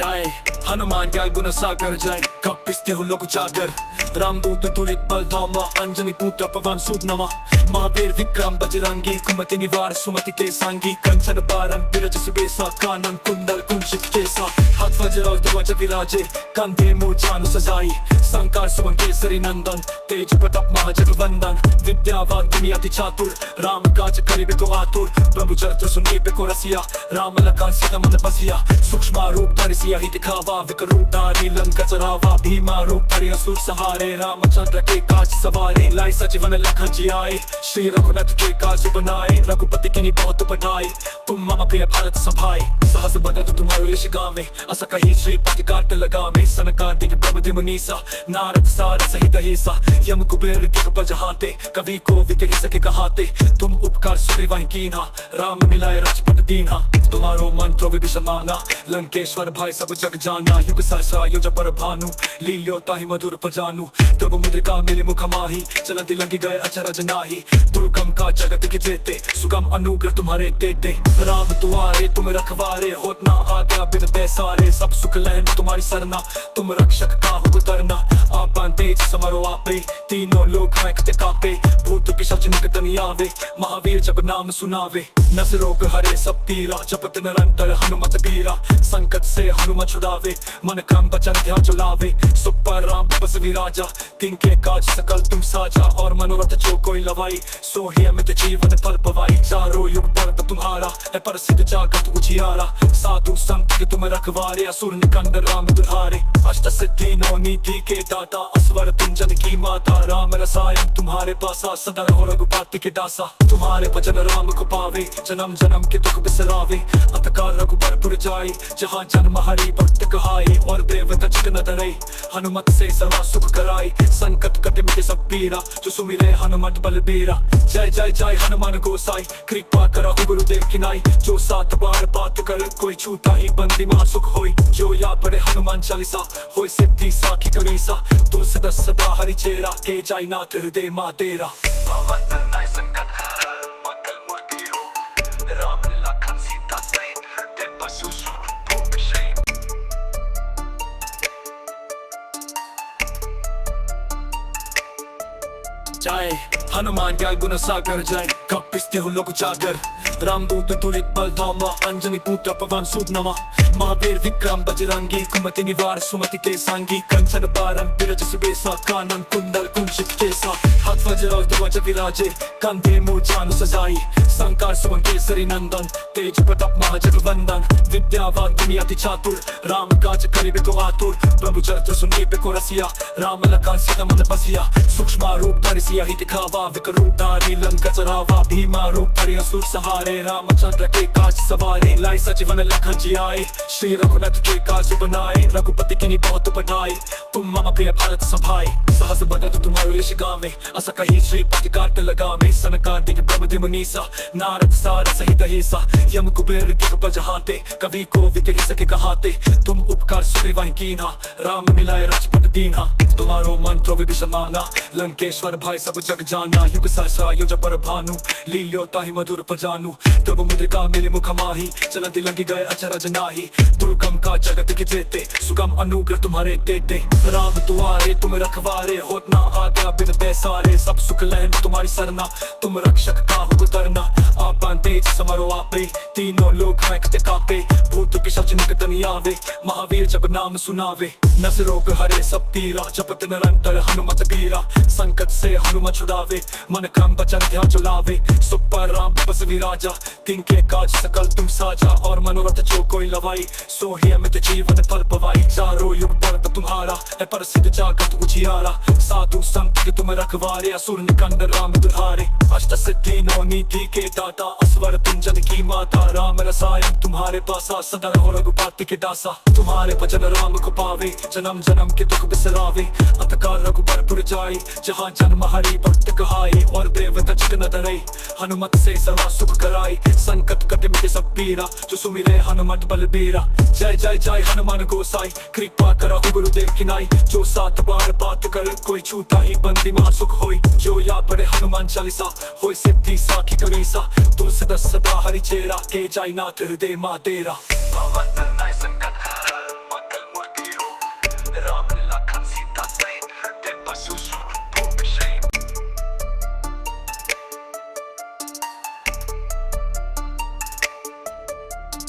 जाए हनुमान क्या गुण सागर जाए कपिस्ते हो लोग जागर रामदूत तुलित बल धामा अंजनी पुत्र पवन सूत नमा महावीर विक्रम बजरंगी कुमति निवार सुमति के सांगी कंचन बारन बिरज सुबेसा कानन कुंडल कुंचित केसा हाथ वज्र और ध्वज विराजे कंधे मूर्छानु सजाई संकार सुवन केसरी नंदन तेज प्रताप महाजगवंदन विद्यावान दुनिया अति चातुर राम काज करिबे तो आतुर प्रभु चरित्र सुनिबे को रसिया राम लखन सीता मन बसिया सूक्ष्म रूप धरि सिया ही दिखावा विकट रूप धारी लंका चरावा भीमा रूप धरि असुर सहारे रामचंद्र के काज सवारे लाई सजीवन लखन जियाए श्री रघुनाथ के काज बनाए रघुपति की नि बहुत बढ़ाए तुम मम प्रिय भारत सभाए सहस बदन तुम्हारे यश गावे अस कही श्रीपति काट लगावे सनकादिक प्रबुद्धि मुनीसा नारद सार सहित हिसा यम कुबेर दिग्गज हाथे कवि को विकह सके कहाते तुम उपकार सुग्रीवाहि कीन्हा राम मिलाए राजपद दीन्हा तुम्हारो मंत्र विभीषण माना लंकेश्वर भाई सब जग जाना युग सहस्रा योज पर भानु लील्यो ताहि मधुर पजानु तब मुद्रिका मेरे मुख माही चलती लगी गए अचरज नाही दुर्गम का जगत के जेते सुगम अनुग्रह तुम्हारे देते राम तुम्हारे तुम रखवारे होत ना आज्ञा बिन पैसारे सब सुख लहन तुम्हारी सरना तुम रक्षक काहू उतरना आपन तेज समरो आपे तीनों लोग महकते कापे भूत पिशाच निकट नहीं आवे महावीर जब नाम सुनावे नस रोग हरे सब पीरा जपत निरंतर हनुमत बीरा संकट से हनुमत छुड़ावे मन क्रम वचन ध्यान चुलावे सुख पर राम बस विराजा तिनके काज सकल तुम साजा और मनोरथ जो कोई लवाई सो ही अमित जीवन फल पवाई चारों युग परत तुम्हारा है प्रसिद्ध जागत उजियारा साधु संत के तुम रखवारे असुर निकंदन राम दुल्हारे अष्ट सिद्धि नौ नीति के दाता असवर तुंजन की माता राम रसायन तुम्हारे पासा सदा रहो रघुपति के दासा तुम्हारे भजन राम को पावे जन्म जन्म के दुख बिसरावे अंतकाल रघुबरपुर जाए जहाँ जन्म हरि भक्त कहाए और देवता चित न डरे हनुमत से सर्वा सुख कराए संकट कटे मिटे सब पीरा जो सुमिरे हनुमत बलबीरा जय जय जय हनुमान गोसाई कृपा करो गुरुदेव की नाई जो 7 बार बात कर कोई छूटा ही बंदी महा सुख होई जो या पढ़े हनुमान चालीसा होई सिद्धि साखी करीसा तुलसी सदा हरि चेरा के जाय नाथ हृदय मा तेरा जाए हनुमान क्या गुण सागर जाए कपिस्ते हो लोग जागर रामदूत तुलित बल धामा अंजनी पुत्र पवन सूत नमा महावीर विक्रम बजरंगी कुमति निवार सुमति के सांगी कंचन बारन बिरज सुबेसा कानन कुंडल कुंचित केसा हाथ वज्र और ध्वज विराजे कंधे मूर्छानु सजाई संकार सुवन केसरी नंदन तेज प्रताप महाजगवंदन विद्यावान दुनिया अति चातुर राम काज करिबे तो आतुर प्रभु चरित्र सुनिबे को रसिया राम लखन सीता मन बसिया सूक्ष्म रूप धरि सिया ही दिखावा विकट रूप धारी लंका चरावा भीमा रूप धरि असुर सहारे रामचंद्र के काज सवारे लाई सजीवन लखन जियाए श्री रघुनाथ के काज बनाए रघुपति की नि बहुत बढ़ाए तुम मम प्रिय भारत सभाए सहस बदन तुम्हारे यश गावे अस कही श्रीपति काट लगावे सनकादिक प्रबुद्धि मुनीसा नारद सार सहित हिसा यम कुबेर दिग्गज हाथे कवि को विकह सके कहाते तुम उपकार सुग्रीवाहि कीन्हा राम मिलाए राजपद दीन्हा तुम्हारो मंत्र विभीषण माना लंकेश्वर भाई सब जग जाना युग सहस्रा योज पर भानु लील्यो ताहि मधुर पजानु तब मुद्रिका मेरे मुख माही चलती लगी गए अचरज नाही दुर्गम का जगत के जेते सुगम अनुग्रह तुम्हारे देते राम तुम्हारे तुम रखवारे होत ना आज्ञा बिन पैसारे सब सुख लहन तुम्हारी सरना तुम रक्षक काहू उतरना आपन तेज समरो आपे तीनों लोग महकते कापे भूत पिशाच निकट नहीं आवे महावीर जब नाम सुनावे नस रोग हरे सब पीरा जपत निरंतर हनुमत बीरा संकट से हनुमत छुड़ावे मन क्रम वचन ध्यान चुलावे सुख पर राम बस विराजा तिनके काज सकल तुम साजा और मनोरथ जो कोई लवाई सो ही अमित जीवन फल पवाई चारों युग परत तुम्हारा है प्रसिद्ध जागत उजियारा साधु संत के तुम रखवारे असुर निकंदन राम दुल्हारे अष्ट सिद्धि नौ नीति के दाता असवर तुंजन की माता राम रसायन तुम्हारे पासा सदा रहो रघुपति के दासा तुम्हारे भजन राम को पावे जन्म जन्म के दुख बिसरावे अंतकाल रघुबरपुर जाए जहाँ जन्म हरि भक्त कहाए और देवता चित न डरे हनुमत से सर्वा सुख कराए संकट कटे मिटे सब पीरा जो सुमिरे हनुमत बलबीरा जय जय जय हनुमान गोसाई कृपा करो गुरुदेव की नाई जो 7 बार बात कर कोई छूटा ही बंदी महा सुख होई जो या पढ़े हनुमान चालीसा होई सिद्धि साखी करीसा तुलसी सदा हरि चेरा के जाय नाथ हृदय मा तेरा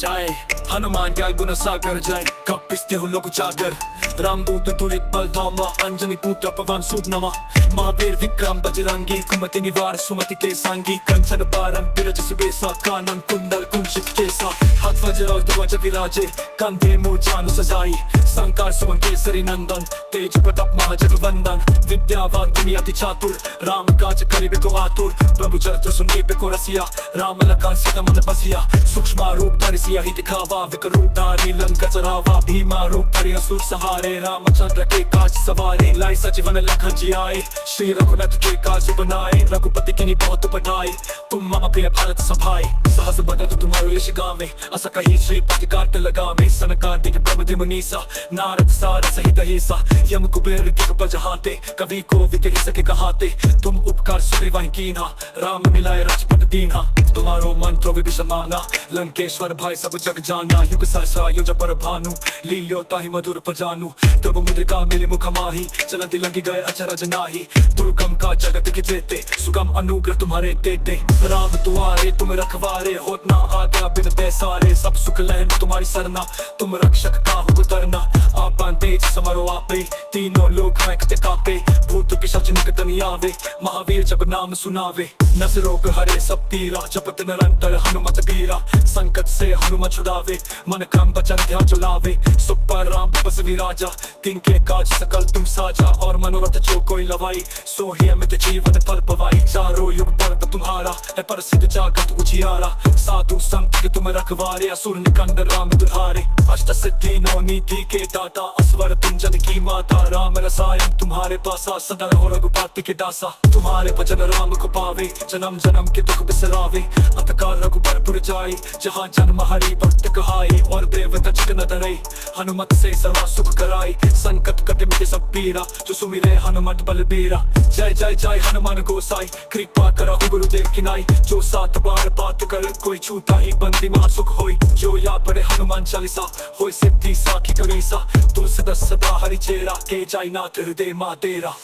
जय हनुमान ज्ञान गुण सागर जय कपिस्ते हो लोक जागर रामदूत तुलित बल धामा अंजनी पुत्र पवन सुत नमः महावीर विक्रम बजरंगी कुमति निवार सुमति के सांगी कंचन बारन बिरज सुबेसा कानन कुंडल कुंचित केसा हाथ वज्र और ध्वज विराजे कंधे मूर्छानु सजाई संकार सुवन केसरी नंदन तेज प्रताप महाजगवंदन विद्यावान तुम अति चातुर राम काज करिबे को आतुर प्रभु चरित्र सुनिबे को रसिया राम लखन सीता मन बसिया सूक्ष्म रूप धरि सिया ही दिखावा विकट रूप धारि लंका चरावा भीमा रूप धरि असुर सहारे रामचंद्र के काज सवारे लाई सजीवन लखन जियाए श्री रघुनाथ के काज बनाए रघुपति की बहुत बनाए तुम मम प्रिय भारत सभाए सहस बदन तुम्हारे यश गावे अस कही श्रीपति काट लगावे सनकादिक प्रमदि मुनीसा नारद सार सहित हिसा यम कुबेर दिग्गज हाथे कवि को विकह सके कहाते तुम उपकार सुग्रीवाहि कीन्हा राम मिलाए राजपद दीन्हा तुम्हारो मंत्र विभीषण माना लंकेश्वर भाई सब जग जाना युग सहस्रा युज पर भानु लील्यो ताहि मधुर पजानु तब मुद्रिका मिली मुख माही चलती लंगी गए अचरज नाही दुर्गम का जगत की जेते सुगम अनुग्रह तुम्हारे तेते राम तुम्हारे तुम रखवारे होत ना आज्ञा बिन बैसारे सब सुख लहन तुम्हारी सरना तुम रक्षक काहू उतरना आपन तेज समरो आपे तीनों लोग कांपते कापे भूत पिशाच निकट नहीं आवे महावीर जब नाम सुनावे नस रोग हरे सब पीरा जपत निरंतर हनुमत बीरा संकट से हनुमत छुड़ावे मन क्रम वचन ध्यान चलावे सुख पर राम बस विराजा तिनके काज सकल तुम साजा और मनोरथ जो कोई लवाई सो ही अमित जीवन फल पवाई चारों युग पर तुम्हारा है प्रसिद्ध जागत उजियारा साधु संत के तुम रखवारे असुर निकंदन राम दुल्हारे अष्ट सिद्धि नौ नीति के दाता असवर तुम जन की माता राम रसायन तुम्हारे पासा सदा रहो रघुपति के दासा तुम्हारे भजन राम को पावे जन्म जन्म के दुख बिसरावे अंतकाल रघुबर जाए जहाँ जन्म हरि भक्त कहाए और देवता चित न डरे हनुमत से सर्वा सुख कराए संकट कटे मिटे सब पीरा जो सुमिरे हनुमत बलबीरा जय जय जय हनुमान गोसाई कृपा करो गुरुदेव की नाई जो सात बार बात कर कोई छूता ही बंदी महा सुख होई जो या पढ़े हनुमान चालीसा होई सिद्धि साखी करीसा तुलसी सदा हरि चेरा के जाय नाथ हृदय मा तेरा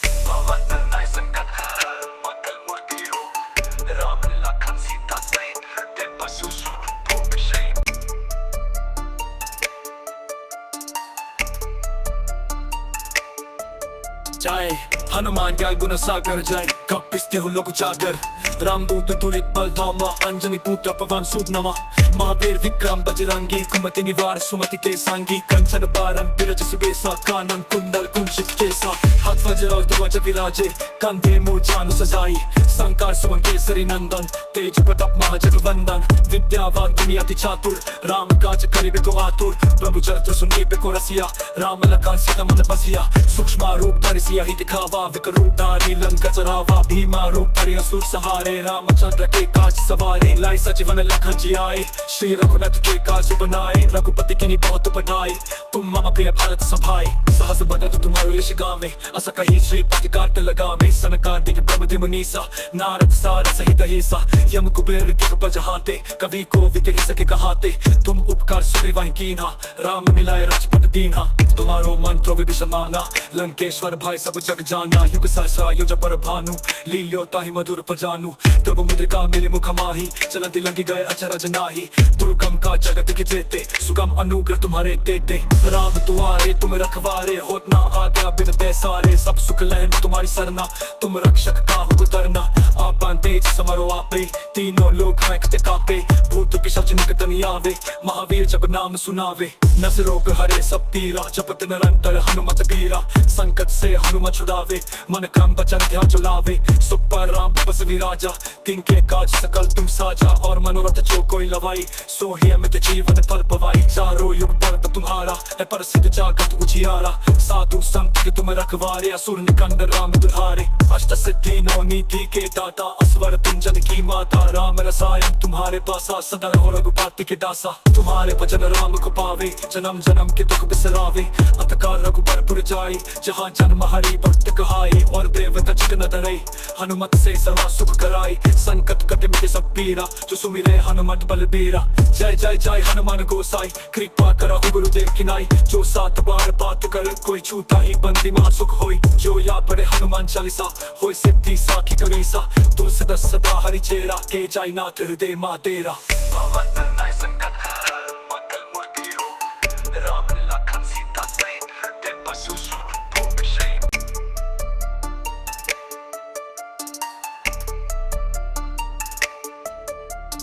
जय हनुमान ज्ञान गुण सागर जय कपिस्ते हो लोक जागर रामदूत तुलित बल धामा अंजनी पुत्र पवन सुत नमः महावीर विक्रम बजरंगी कुमति निवार सुमति के सांगी कंचन बारन बिरज सुबेसा कानन कुंडल कुंचित केसा हाथ वज्र और ध्वज विराजे कंधे मूर्छानु सजाई संकार सुवन केसरी नंदन तेज प्रताप महाजगवंदन विद्यावान तुम अति चातुर राम काज करिबे को आतुर प्रभु चरित्र सुनिबे को रसिया राम लखन सीता मन बसिया सूक्ष्म रूप धरि सिया ही दिखावा विकट रूप धारि लंका चरावा भीमा रूप धरि असुर सहारे रामचंद्र के काज सवारे लाई सजीवन लखन जियाए श्री रघुनाथ के काज बनाए रघुपति की बहुत बनाए तुम मम प्रिय भारत सभाए सहस बदन तुम्हारे यश गावे अस कही श्रीपति काट लगावे सनकादिक प्रमदि मुनीसा नारद सार सहित हिसा यम कुबेर दिग्गज हाथे कवि को विकह सके कहाते तुम उपकार सुग्रीवाहि कीन्हा राम मिलाए राजपद दीन्हा तुम्हारो मंत्र विभीषण माना लंकेश्वर भाई सब जग जाना युग सहस्रा युज पर भानु लील्यो ताहि मधुर पजानु तब मुद्रिका मिली मुख माही चलती लंगी गए अचरज नाही दुर्गम का जगत की जेते सुगम अनुग्रह तुम्हारे तेते राम तुम्हारे तुम रखवारे होत ना आज्ञा बिन बैसारे सब सुख लहन तुम्हारी सरना तुम रक्षक काहू उतरना आपन तेज समरो आपे तीनों लोग कांपते कापे भूत पिशाच निकट नहीं आवे महावीर जब नाम सुनावे नस रोग हरे सब पीरा जपत निरंतर हनुमत बीरा संकट से हनुमत छुड़ावे मन क्रम वचन ध्यान चलावे सुख पर राम बस विराजा तिनके काज सकल तुम साजा और मनोरथ जो कोई लवाई सो ही अमित जीवन फल पवाई चारों युग पर तुम्हारा है प्रसिद्ध जागत उजियारा साधु संत के तुम रखवारे असुर निकंदन राम दुल्हारे अष्ट सिद्धि नौ नीति के दाता असवर तुम जन की माता राम रसायन तुम्हारे पासा सदा रहो रघुपति के दासा तुम्हारे भजन राम को पावे जन्म जन्म के दुख बिसरावे अंतकाल रघुबर जाए जहाँ जन्म हरि भक्त कहाए और देवता चित न डरे हनुमत से सर्वा सुख कराए संकट कटे मिटे सब पीरा जो सुमिरे हनुमत बलबीरा जय जय जय हनुमान गोसाई कृपा करो गुरुदेव की नाई जो सात बार बात कर कोई छूता ही बंदी महा सुख होई जो या पढ़े हनुमान चालीसा होई सिद्धि साखी करीसा तुलसी सदा हरि चेरा के जाय नाथ हृदय मा तेरा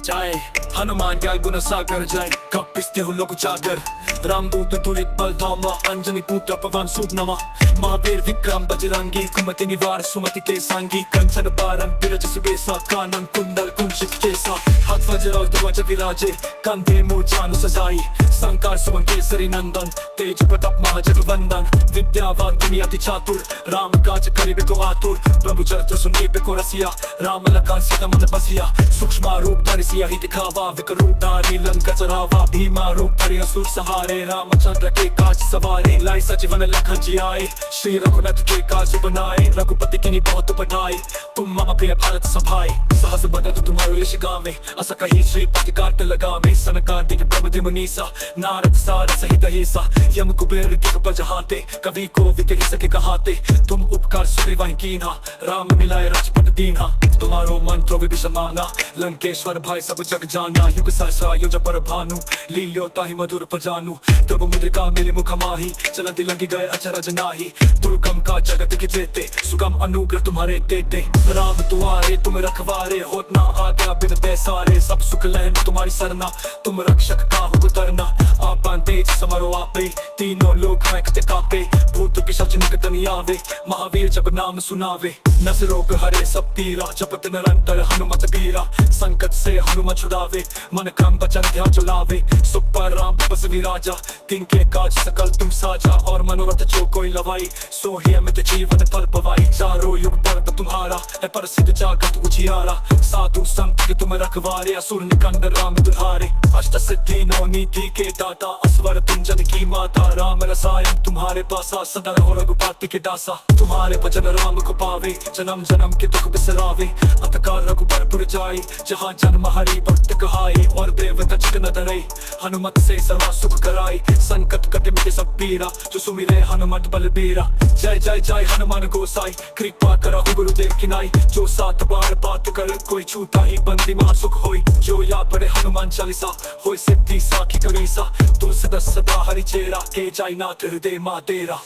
चाहे हनुमान क्या गुण सागर जय कपिस्ते हो लोग जागर रामदूत तुलित बल धामा अंजनी पुत्र पवन सुत नमा महावीर विक्रम बजरंगी कुमति निवार सुमति के सांगी कंचन बारन बिरज सुबेसा कानन कुंडल कुंचित केसा हाथ वज्र और ध्वज विराजे कंधे मूर्छानु सजाई संकार सुवन केसरी नंदन तेज प्रताप महाजगवंदन विद्यावान गुणी अति चातुर राम काज करिबे को आतुर प्रभु चरित्र सुनिबे को रसिया राम लखन सीता मन बसिया सूक्ष्म रूप धरि सिया ही दिखावा विकट रूप धारी लंका चरावा भीमा रूप धरि असुर सहारे रामचंद्र के काज सवारे लाई सजीवन लखन जी आए श्री रघुनाथ के काज बनाए रघुपति की बहुत बढ़ाई तुम मम प्रिय भारत सभाए सहस बदन तुम्हारो यश गावे अस कही श्री पति काट लगावे सनकादिक प्रभु मुनीसा नारद सार सहित हेसा यम कुबेर दिग्गज हाथे कवि को विकहि सके कहाते तुम उपकार सुग्रीवाहि कीन्हा राम मिलाए राजपद दीन्हा तुम्हारो मंत्र विभीषण मांगा लंकेश्वर भाई सब जग जाना युग सहस्रा योज पर भानु लील्यो ताहि मधुर पजानु तब मुद्रिका मेरे मुख माही चलती लंगी गए अचरज नाही दुर्गम का जगत के जेते सुगम अनुग्रह तुम्हारे देते राम दुआरे तुम रखवारे होत ना आज्ञा बिन पैसारे सब सुख लहन तुम्हारी सरना तुम रक्षक काहू उतरना आपन तेज समरो आपे तीनों लोग कांपते कांपे भूत पिशाच निकट नहीं आवे महावीर जब नाम सुनावे नस रोग हरे सब पीरा जपत निरंतर हनुमत बीरा संकट से हनुमत छुड़ावे मन क्रम वचन ध्यान चलावे सुख पर राम बस विराजा तिनके काज सकल तुम साजा और मनोरथ जो कोई लवाई सो ही अमित जीवन फल पवाई चारों युग पर तुम्हारा है प्रसिद्ध जागत उजियारा साधु संत के तुम रखवारे असुर निकंदन राम दुल्हारे अष्ट सिद्धि नौ नीति के दाता असवर तुम जन की माता राम रसायन तुम्हारे पासा सदा रहो रघुपति के दासा तुम्हारे भजन राम को पावे जन्म जन्म के दुख बिसरावे अंतकाल रघुबर जाए जहाँ जन्म हरि भक्त कहाए और देवता चित न डरे हनुमत से सदा सुख कराए संकट कटे मिटे सब पीरा जो सुमिरे हनुमत बलबीरा जय जय जय हनुमान गोसाई कृपा करा गुरुदेव की नाई जो सात बार बात कर कोई छूता ही बंदी महा सुख होई जो या पढ़े हनुमान चालीसा होई सिद्धि साखी करीसा तुलसी सदा हरि चेरा के जाय नाथ हृदय मा तेरा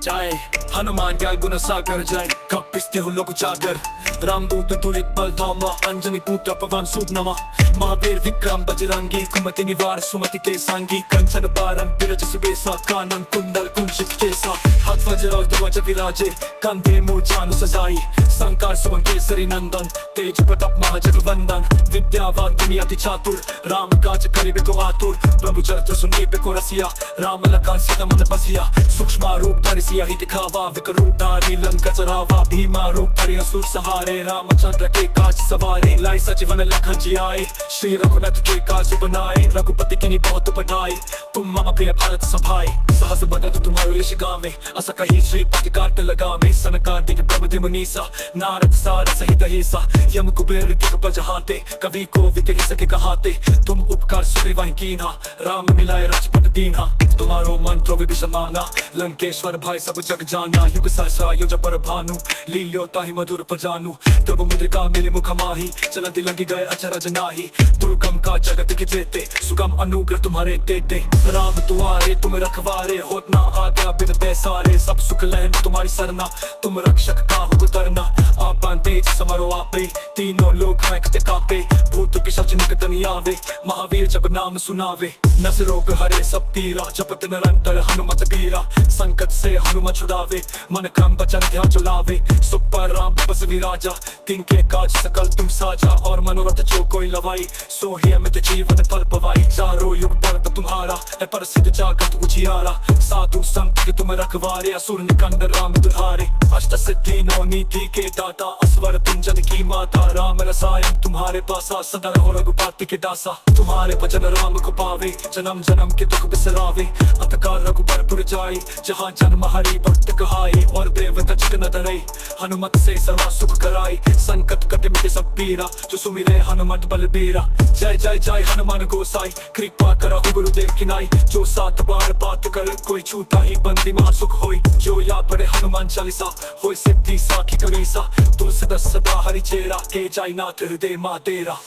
चाहे हनुमान क्या गुण सागर जय कपिस्ते हो लोग जागर रामदूत तुलित बल धामा अंजनी पुत्र पवन सुत नमा महावीर विक्रम बजरंगी कुमति निवार सुमति के सांगी कंचन बारन बिरज सुबेसा कानन कुंडल कुंचित केसा हाथ वज्र और ध्वज विराजे कंधे मूर्छानु सजाई संकार सुवन केसरी नंदन तेज प्रताप महाजगवंदन विद्यावान गुणी अति चातुर राम काज करिबे को आतुर प्रभु चरित्र सुनिबे को रसिया राम लखन सीता मन बसिया सूक्ष्म रूप धरि सिया ही दिखावा विकट रूप धारी लंका चरावा भीमा रूप धरि असुर सहारे रामचंद्र के काज सवारे लाई सजीवन लखन जी आए श्री रघुनाथ के काज बनाए रघुपति की बहुत बढ़ाई तुम मम प्रिय भारत सभाए सहस बदन तुम्हारो यश गावे अस कही श्री पति काट लगावे सनकादिक प्रभु मुनीसा नारद सार सहित हेसा यम कुबेर दिग्गज हाथे कवि को विकहि सके कहाते तुम उपकार सुग्रीवाहि कीन्हा राम मिलाए राजपद दीन्हा तुम्हारो मंत्र विभीषण मांगा लंकेश्वर भाई सब जग जाना युग सहस्रा योज पर भानु लील्यो ताहि मधुर पजानु तब मुद्रिका मेरे मुख माही चलती लंगी गए अचरज नाही दुर्गम का जगत के जेते सुगम अनुग्रह तुम्हारे देते राम दुआरे तुम रखवारे होत ना आज्ञा बिन पैसारे सब सुख लहन तुम्हारी सरना तुम रक्षक काहू उतरना आपन तेज समरो आपे तीनों लोग कांपते कांपे भूत पिशाच निकट नहीं आवे महावीर जब नाम सुनावे नस रोग हरे सब पीरा जपत निरंतर हनुमत बीरा संकट से हनुमत छुड़ावे मन क्रम वचन ध्यान चलावे सुख पर राम बस विराजा तिनके काज सकल तुम साजा और मनोरथ जो कोई लवाई सो ही अमित जीवन फल पवाई चारों युग पर तुम्हारा है प्रसिद्ध जागत उजियारा साधु संत के तुम रखवारे असुर निकंदन राम दुल्हारे अष्ट सिद्धि नौ नीति के दाता असवर तुम जन की माता राम रसायन तुम्हारे पासा सदा रहो रघुपति के दासा तुम्हारे भजन राम को पावे जन्म जन्म के दुख बिसरावे अंतकाल रघुबर जाए जहाँ जन्म हरि भक्त कहाए और देवता चित न डरे हनुमत से सदा सुख कराए संकट कटे मिटे सब पीरा जो सुमिरे हनुमत बलबीरा जय जय जय हनुमान गोसाई कृपा करा गुरुदेव की नाई जो सात बार बात कर कोई छूता ही बंदी महा सुख होई जो या पढ़े हनुमान चालीसा होई सिद्धि साखी करीसा तुलसी सदा हरि चेरा के जाय नाथ हृदय मा तेरा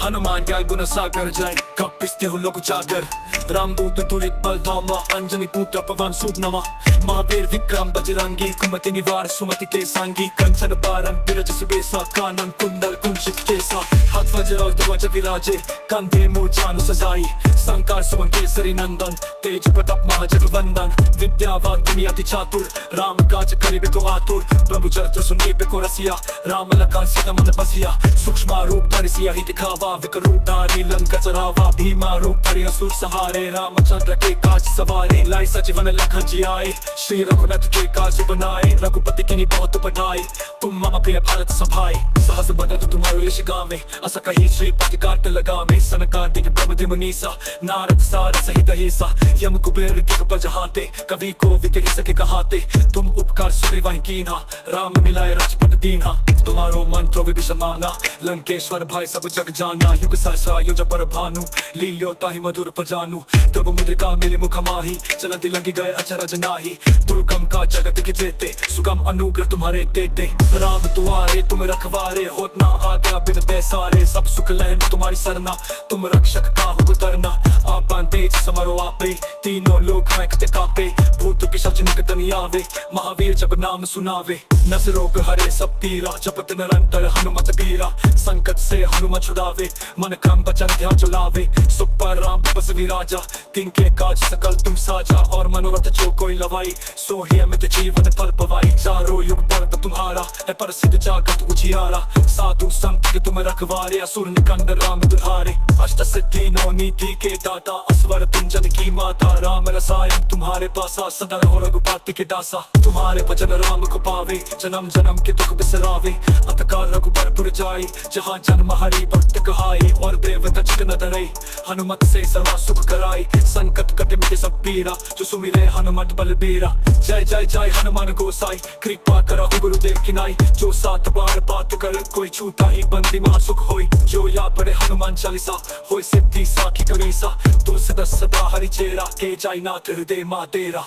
हनुमान क्या गुण सागर जय कपिस्ते हो लोग जागर रामदूत तुलित बल धामा अंजनी पुत्र पवन सूत नमा महावीर विक्रम बजरंगी कुमति निवार सुमति के सांगी कंचन बारन बिरज सुबेसा कानन कुंडल कुंचित केसा हाथ वज्र और ध्वज विराजे कंधे मूर्छानु सजाई संकार सुवन केसरी नंदन तेज प्रताप महाजगवंदन विद्यावान दुनिया अति चातुर राम काज करिबे को आतुर प्रभु चरित्र सुनिबे को रसिया राम लखन सीता मन बसिया सूक्ष्म रूप धरि सिया ही दिखावा विकट रूप धारी लंका चरावा भीमा रूप धरि असुर सहारे रामचंद्र के काज सवारे लाई सजीवन लखन जी आए श्री रघुनाथ के काज बनाए रघुपति की बहुत बनाए तुम मम प्रिय भारत सभाए सहस बदन तुम्हारे यश गावे अस कही श्रीपति कार्त लगावे सनकादिक प्रमद मुनीसा नारद सारद सहित हिसा यम कुबेर दिग्गज जहाते कवि को विकट सके कहाते तुम उपकार सुग्रीवाहि कीन्हा राम मिलाए राजपद दीन्हा तुम्हारो मंत्र विभीषण माना लंकेश्वर भाई सब जग जाना युग सहस्रा योज पर भानु लील्यो ताहि मधुर पजानु तब मुद्रिका मिले मुख माही चलती लंगी गए अचरज नाही दुर्गम का जगत के जेते सुगम अनुग्रह तुम्हारे देते राम तुम्हारे तुम रखवारे होत ना आज्ञा बिन पैसारे सब सुख लहन तुम्हारी सरना तुम रक्षक काहू उतरना आपन तेज समरो आपे तीनों लोग महकते कापे भूत पिशाच निकट नहीं आवे महावीर जब नाम सुनावे नस रोग हरे सब पीरा जपत निरंतर हनुमत बीरा संकट से हनुमत छुड़ावे मन क्रम बचन ध्यान चलावे सुख पर राम बस विराजा तिनके काज सकल तुम साजा और मनोरथ जो कोई लवाई सो ही अमित जीवन फल पवाई चारों युग पर तुम्हारा है प्रसिद्ध जागत उजियारा साधु संत के तुम रखवारे असुर निकंदन राम दुल्हारे अष्ट सिद्धि नौ नीति के दाता असवर तुम जन की माता राम रसायन तुम्हारे पासा सदा रहो रघुपति के दासा तुम्हारे भजन राम को पावे जन्म जन्म के दुख बिसरावे अतकाल रघुबर पुर जाए जहाँ जन्म हरि भक्त कहाए और देवता चित न डरे हनुमत से सर्वा सुख कराए संकट कटे मिटे सब पीरा जो सुमिरे हनुमत बलबीरा जय जय जय हनुमान गोसाई कृपा करो गुरुदेव की नाई जो सात बार बात कर कोई छूता ही बंदी महा सुख होई जो या पढ़े हनुमान चालीसा होई सिद्धि साखी करीसा तुलसी दस सदा हरि चेरा के जाय नाथ हृदय मा तेरा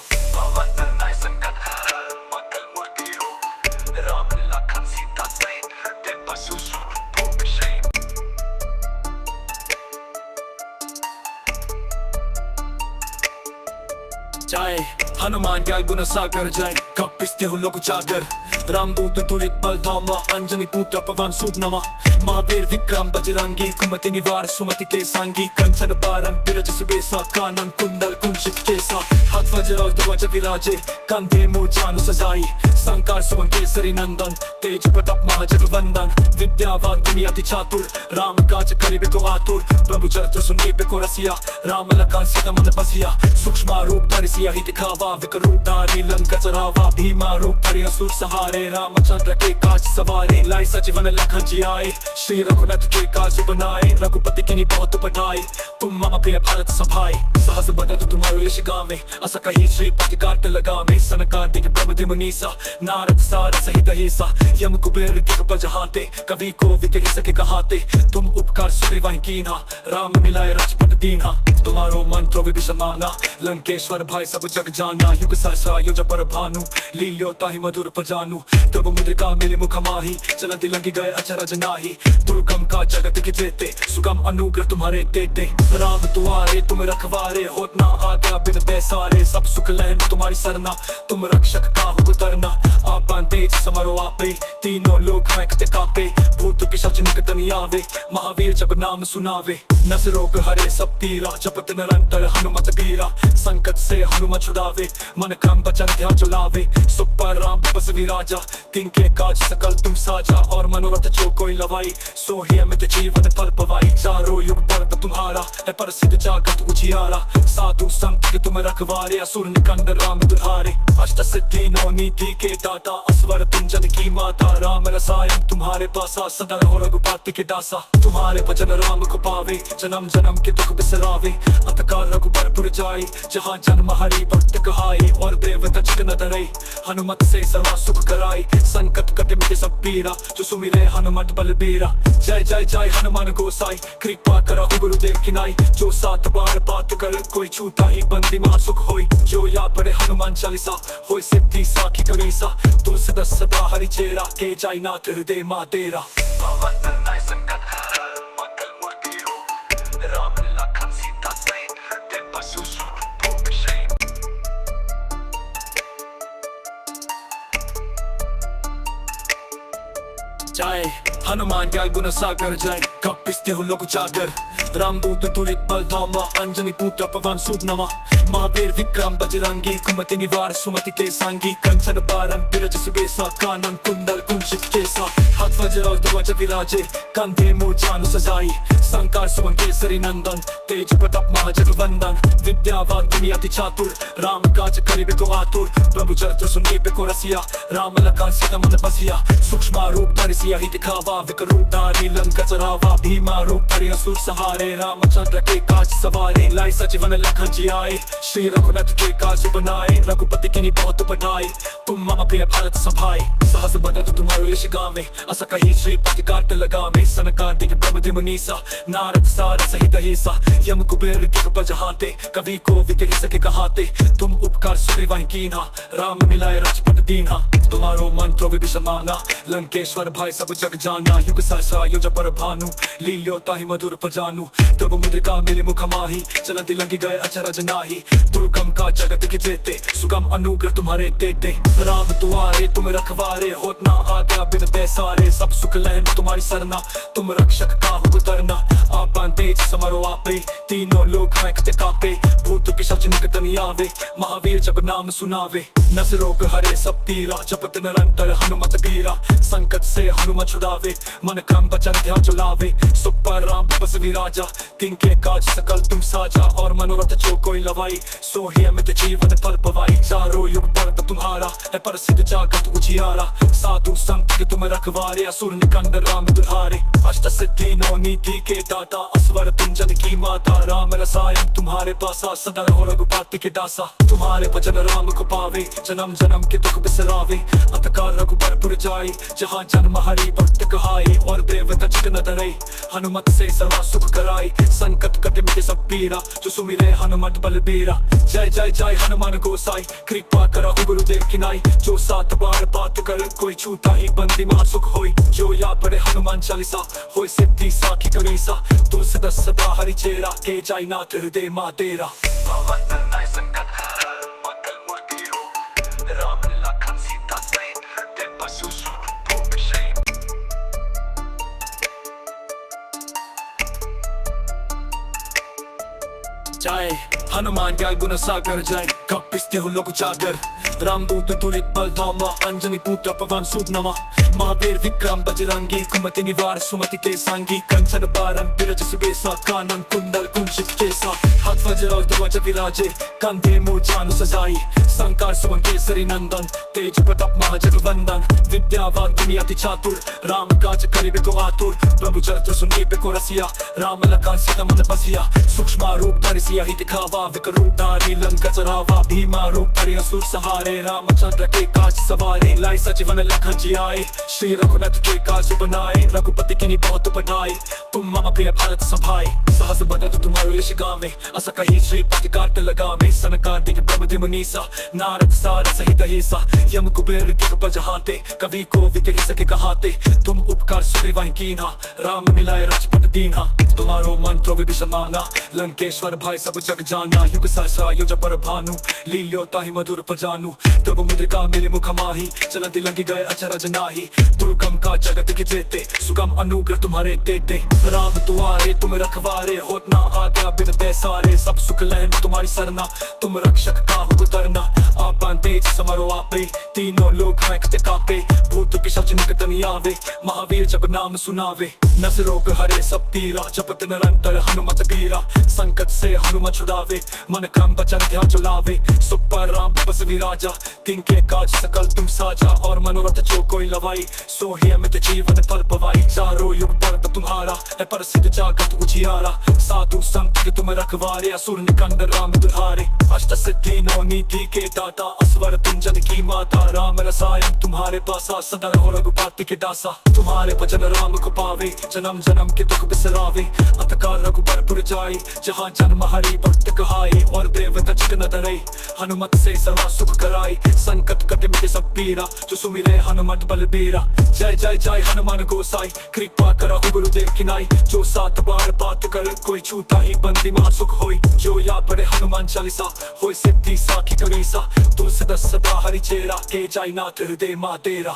जय हनुमान क्या गुण सागर जय कपिस्ते हो लोग जागर रामदूत तुलित बल धामा अंजनी पुत्र पवन सूत नमा महावीर विक्रम बजरंगी कुमति निवार सुमति के सांगी कंचन बारन बिरज सुबेसा कानन कुंडल कुंचित केसा हाथ वज्र और ध्वज विराजे कंधे मूर्छानु सजाई संकार सुवन केसरी नंदन तेज प्रताप महाजगवंदन विद्यावान दुनिया अति चातुर राम काज करिबे को आतुर प्रभु चरित्र सुनिबे को रसिया राम लखन सीता मन बसिया सूक्ष्म रूप धरि सिया ही दिखावा विकट रूप धारी लंका चरावा भीमा रूप धरि असुर सहारे रामचंद्र के काज सवारे लाई सजीवन लखन जी आए श्री रघुनाथ के काज बनाए रघुपति की बहुत बनाए तुम मम प्रिय भारत सभाए सहस बदन तुम्हारे यश गावे अस कही श्रीपति कार्त लगावे सनकादिक प्रमद मुनीसा नारद सारद सहित हिसा यम कुबेर दिग्गज जहाते कवि को विकट सके कहाते तुम उपकार सुग्रीवाहि कीन्हा राम मिलाए राजपद दीन्हा तुम्हारो मंत्र विभीषण माना लंकेश्वर भाई सब जग जाना युग सहस्रा योज पर भानु लील्यो ताहि मधुर पजानु तब मुद्रिका मिले मुख माही चलती लंगी गए अचरज नाही दुर्गम का जगत के जेते सुगम अनुग्रह तुम्हारे देते राम तुम्हारे तुम रखवारे होत ना आज्ञा बिन पैसारे सब सुख लहन तुम्हारी सरना तुम रक्षक काहू उतरना आपन तेज समरो आपे तीनों लोग महकते कापे भूत पिशाच निकट नहीं आवे महावीर जब नाम सुनावे नस रोग हरे सब पीरा जपत निरंतर हनुमत बीरा संकट से हनुमत छुड़ावे मन क्रम बचन ध्यान चलावे सुख पर राम बस विराजा तिनके काज सकल तुम साजा और मनोरथ जो कोई लवाई सो ही अमित जीवन फल पवाई चारों युग पर तुम्हारा है प्रसिद्ध जागत उजियारा साधु संत के तुम रखवारे असुर निकंदन राम दुल्हारे अष्ट सिद्धि नौ नीति के दाता असवर तुम जन की माता राम रसायन तुम्हारे पासा सदा रहो रघुपति के दासा तुम्हारे भजन राम को पावे जन्म जन्म के दुख बिसरावे अतकाल रघुबर पुर जाए जहाँ जन्म हरि भक्त कहाए और देवता चित न डरे हनुमत से सर्वा सुख कराए संकट कटे मिटे सब पीरा जो सुमिरे हनुमत बलबीरा जय जय जय हनुमान गोसाई कृपा करो गुरुदेव की नाई जो सात बार बात कर कोई छूता ही बंदी महा सुख होई जो या पढ़े हनुमान चालीसा होई सिद्धि साखी करीसा तुलसी दस सदा हरि चेरा के जाय नाथ हृदय मा तेरा Lakhan Sita Sain Te Pasusur Bhumi Shain जाए हनुमान ज्ञान गुण सागर जाए कपिस्ते हो लोग जागर रामदूत तुलित बल धामा अंजनी पुत्र पवन सूत नमा महावीर विक्रम बजरंगी कुमति निवार सुमति के सांगी कंचन बारन बिरज सुबेसा कानन कुंडल कुंचित केसा हाथ वज्र और ध्वज विराजे कंधे मूर्छानु सजाई संकार सुवन केसरी नंदन तेज प्रताप महाजगवंदन विद्यावान दुनिया अति चातुर राम काज करिबे को आतुर प्रभु चरित्र सुनिबे को रसिया राम लखन सीता मन बसिया सूक्ष्म रूप धरि सिया ही दिखावा विकट रूप धारी लंका चरावा भीमा रूप धरि असुर सहारे रामचंद्र के काज सवारे लाई सजीवन लखन जी आए श्री रघुनाथ के काज बनाए रघुपति की नि बहुत बढ़ाए तुम मम प्रिय भारत सभाए सहस बदन तुम्हारे यश गावे अस कही श्रीपति काट लगावे सनकादिक ब्रह्मदि मुनीसा नारद सार सहित हिसा यम कुबेर दिग्गज जहाते कवि को विकह सके कहाते तुम उपकार सुग्रीवाहि कीन्हा राम मिलाए राजपट दीन्हा तुम्हारो मंत्र विभीषण माना लंकेश्वर भाई सब जग जाना युग सहस्रा योज पर भानु लील्यो ताहि मधुर पजानु तब मुद्रिका मेरे मुख माही चलती लंगी गए अचरज नाही दुर्गम का जगत के जेते सुगम अनुग्रह तुम्हारे देते राम तुम्हारे तुम रखवारे होत ना आज्ञा बिन पैसारे सब सुख लहन तुम्हारी सरना तुम रक्षक काहू उतरना आपन तेज समरो आपे तीनों लोग कांपते कांपे भूत पिशाच निकट नहीं आवे महावीर जब नाम सुनावे नस रोग हरे सब पीरा जपत निरंतर हनुमत बीरा संकट से हनुमत छुड़ावे मन क्रम वचन ध्यान चुलावे सुख पर राम बस विराजा तिनके काज सकल तुम साजा और मनोरथ जो कोई लवाई सो ही अमित जीवन फल पवाई चारों युग परत तुम्हारा है प्रसिद्ध जागत उजियारा साधु संत के तुम रखवारे असुर निकंदन राम दुल्हारे अष्ट सिद्धि नौ नीति के दाता असवर तुंजन की माता राम रसायन तुम्हारे पासा सदा रहो रघुपति के दासा तुम्हारे भजन राम को पावे जन्म जन्म के दुख बिसरावे अंतकाल रघुबरपुर जाए जहाँ जन्म हरि भक्त कहाई और देवता चित न डरे हनुमत से सर्वा सुख कराई संकट कटे मिटे सब पीरा जो सुमिरे हनुमत बलबीरा जय जय जय हनुमान गोसाई कृपा करो गुरुदेव की नाई जो 7 बार बात कर कोई छूता ही बंदी महा सुख होई जो या पढ़े हनुमान चालीसा होई सिद्धि साखी करीसा तुलसी दस सदा हरि चेरा के जाय नाथ हृदय मा तेरा जाए हनुमान ज्ञान गुण सागर जाए कपिस्ते हो लोग जागर रामदूत तुलित बल धामा अंजनी पुत्र पवन सूत नमा महावीर विक्रम बजरंगी कुमति निवार सुमति के सांगी कंचन बारन बिरज सुबेसा कानन कुंडल कुंचित केसा हाथ वज्र और ध्वज विराजे कंधे मूर्छानु सजाई संकार सुवन केसरी नंदन तेज प्रताप महाजगवंदन विद्यावान दुनिया अति चातुर राम काज करिबे को आतुर प्रभु चरित्र सुनिबे को रसिया राम लखन सीता मन बसिया सूक्ष्म रूप धरि सिया ही दिखावा विकट रूप धारी लंका चरावा भीमा रूप धरि असुर सहारे रामचंद्र के काज सवारे लाई सजीवन लखन जी आए श्री रघुनाथ के काज बनाए रघुपति की नि बहुत बढ़ाए तुम मम प्रिय भारत सभाए सहस बदन तुम्हारे यश गावे अस कही श्रीपति काट लगावे सनकादिक ब्रह्मदि मुनीसा नारद सार सहित हिसा यम कुबेर दिग्गज जहाते कवि को विकह सके कहाते तुम उपकार सुग्रीवाहि कीन्हा राम मिलाए राजपट दीन्हा तुम्हारो मंत्र विभीषण माना लंकेश्वर भाई सब जग जाना युग सहस्रा योज पर भानु लील्यो ताहि मधुर पजानु तब मुद्रिका मेरे मुख माही चलती लंगी गए अचरज नाही दुर्गम का जगत के जेते सुगम अनुग्रह तुम्हारे देते राम तुम्हारे तुम रखवारे होत ना आज्ञा बिन पैसारे सब सुख लहन तुम्हारी सरना तुम रक्षक काहू उतरना आपन तेज समरो आपे तीनों लोग कांपते कांपे भूत पिशाच निकट नहीं आवे महावीर जब नाम सुनावे नस रोग हरे सब पीरा जपत निरंतर हनुमत बीरा संकट से हनुमत छुड़ावे मन क्रम वचन ध्यान चुलावे सुख पर राम बस विराजा तिनके काज सकल तुम साजा और मनोरथ जो कोई लवाई सो ही अमित जीवन फल पवाई चारों युग परत तुम्हारा है प्रसिद्ध जागत उजियारा साधु संत के तुम रखवारे असुर निकंदन राम दुल्हारे अष्ट सिद्धि नौ नीति के दाता असवर तुंजन की माता राम रसायन तुम्हारे पासा सदा रहो रघुपति के दासा तुम्हारे भजन राम को पावे जन्म जन्म के दुख बिसरावे अंतकाल रघुबरपुर जाए जहाँ जन्म हरि भक्त कहाए और देवता चित न डरे हनुमत से सर्वा सुख कराई संकट कटे मिटे सब पीरा जो सुमिरे हनुमत बलबीरा जय जय जय हनुमान गोसाई कृपा करा गुरुदेव की नाई जो 7 बार बात कर कोई छूता ही बंदी महा सुख होई जो याद पड़े हनुमान चालीसा होई सिद्धि साखी करीसा तुलसीदास सदा हरि चेरा के जाई नाथ हृदय मा तेरा